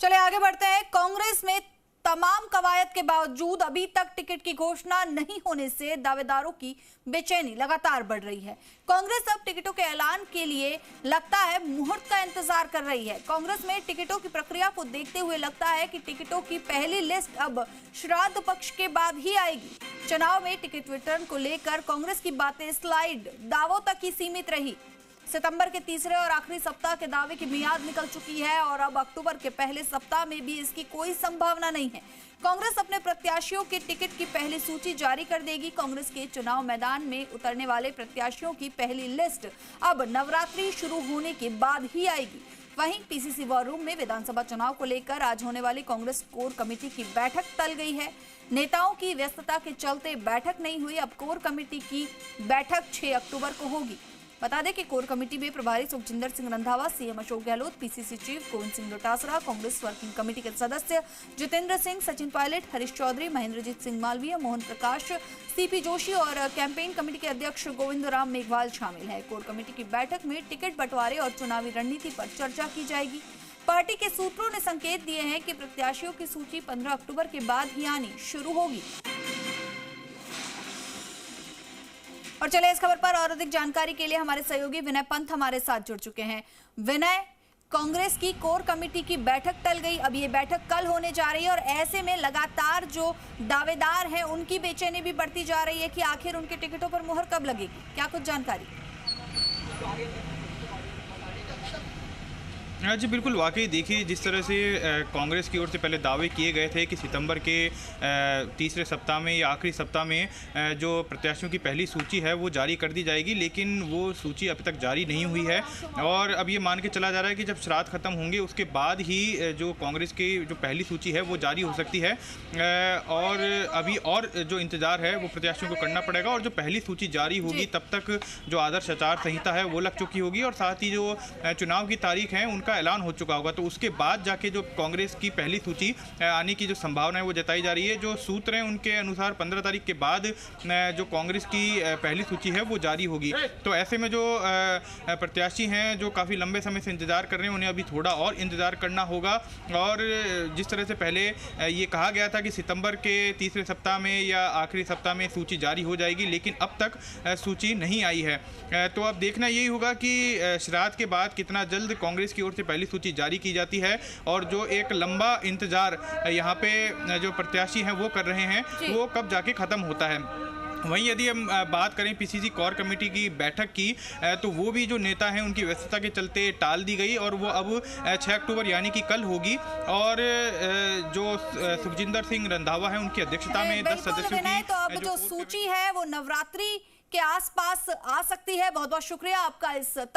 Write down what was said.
चले आगे बढ़ते हैं। कांग्रेस में तमाम कवायद के बावजूद अभी तक टिकट की घोषणा नहीं होने से दावेदारों की बेचैनी लगातार बढ़ रही है। कांग्रेस अब टिकटों के ऐलान के लिए लगता है मुहूर्त का इंतजार कर रही है। कांग्रेस में टिकटों की प्रक्रिया को देखते हुए लगता है कि टिकटों की पहली लिस्ट अब श्राद्ध पक्ष के बाद ही आएगी। चुनाव में टिकट वितरण को लेकर कांग्रेस की बातें स्लाइड दावों तक ही सीमित रही। सितंबर के तीसरे और आखिरी सप्ताह के दावे की मियाद निकल चुकी है और अब अक्टूबर के पहले सप्ताह में भी इसकी कोई संभावना नहीं है। कांग्रेस अपने प्रत्याशियों के टिकट की पहली सूची जारी कर देगी। कांग्रेस के चुनाव मैदान में उतरने वाले प्रत्याशियों की पहली लिस्ट अब नवरात्रि शुरू होने के बाद ही आएगी। वहीं पीसीसी वॉर रूम में विधानसभा चुनाव को लेकर आज होने वाली कांग्रेस कोर कमेटी की बैठक टल गई है। नेताओं की व्यस्तता के चलते बैठक नहीं हुई। अब कोर कमेटी की बैठक 6 अक्टूबर को होगी। बता दें कि कोर कमेटी में प्रभारी Sukhjinder Singh Randhawa, CM Ashok Gehlot, PCC chief Govind Singh Dotasra, Congress working committee के सदस्य जितेंद्र सिंह, सचिन पायलट, हरीश चौधरी, महेंद्रजीत सिंह मालवीय, मोहन प्रकाश, सीपी जोशी और कैंपेन कमेटी के अध्यक्ष गोविंद राम मेघवाल शामिल है। कोर कमेटी की बैठक में टिकट बंटवारे और चुनावी रणनीति पर चर्चा की जाएगी। पार्टी के सूत्रों ने संकेत दिए हैं कि प्रत्याशियों की सूची 15 अक्टूबर के बाद ही आनी शुरू होगी। और चले इस खबर पर और अधिक जानकारी के लिए हमारे सहयोगी विनय पंत हमारे साथ जुड़ चुके हैं। विनय, कांग्रेस की कोर कमेटी की बैठक टल गई, अब ये बैठक कल होने जा रही है और ऐसे में लगातार जो दावेदार हैं उनकी बेचैनी भी बढ़ती जा रही है कि आखिर उनके टिकटों पर मुहर कब लगेगी, क्या कुछ जानकारी? जी बिल्कुल, वाकई देखिए जिस तरह से कांग्रेस की ओर से पहले दावे किए गए थे कि सितंबर के तीसरे सप्ताह में या आखिरी सप्ताह में जो प्रत्याशियों की पहली सूची है वो जारी कर दी जाएगी, लेकिन वो सूची अभी तक जारी नहीं हुई है। और अब ये मान के चला जा रहा है कि जब श्राद्ध खत्म होंगे उसके बाद ही जो कांग्रेस की जो पहली सूची है वो जारी हो सकती है। और अभी और जो इंतज़ार है वो प्रत्याशियों को करना पड़ेगा और जो पहली सूची जारी होगी तब तक जो आदर्श आचार संहिता है वो लग चुकी होगी और साथ ही जो चुनाव की तारीख है उनका ऐलान हो चुका होगा। तो उसके बाद जाके जो कांग्रेस की पहली सूची आने की जो संभावना है वो जताई जा रही है। जो सूत्र हैं उनके अनुसार 15 तारीख के बाद जो कांग्रेस की पहली सूची है वो जारी होगी। तो ऐसे में जो प्रत्याशी हैं जो काफ़ी लंबे समय से इंतजार कर रहे हैं उन्हें अभी थोड़ा और इंतजार करना होगा। और जिस तरह से पहले ये कहा गया था कि सितंबर के तीसरे सप्ताह में या आखिरी सप्ताह में सूची जारी हो जाएगी, लेकिन अब तक सूची नहीं आई है। तो अब देखना यही होगा कि श्राद्ध के बाद कितना जल्द कांग्रेस की ओर से पहली सूची जारी की जाती है और जो एक लंबा इंतजार यहाँ पे जो प्रत्याशी हैं वो कर रहे हैं वो कब जाके ख़त्म होता है। वहीं यदि हम बात करें पीसीसी कोर कमेटी की बैठक की तो वो भी जो नेता हैं उनकी व्यस्तता के चलते टाल दी गई और वो अब 6 अक्टूबर यानी कि कल होगी। और जो सुखजिंदर सिंह रंधावा है उनकी अध्यक्षता में 10 सदस्यों की तो अब जो सूची है वो नवरात्रि के आसपास आ सकती है। बहुत बहुत शुक्रिया आपका इस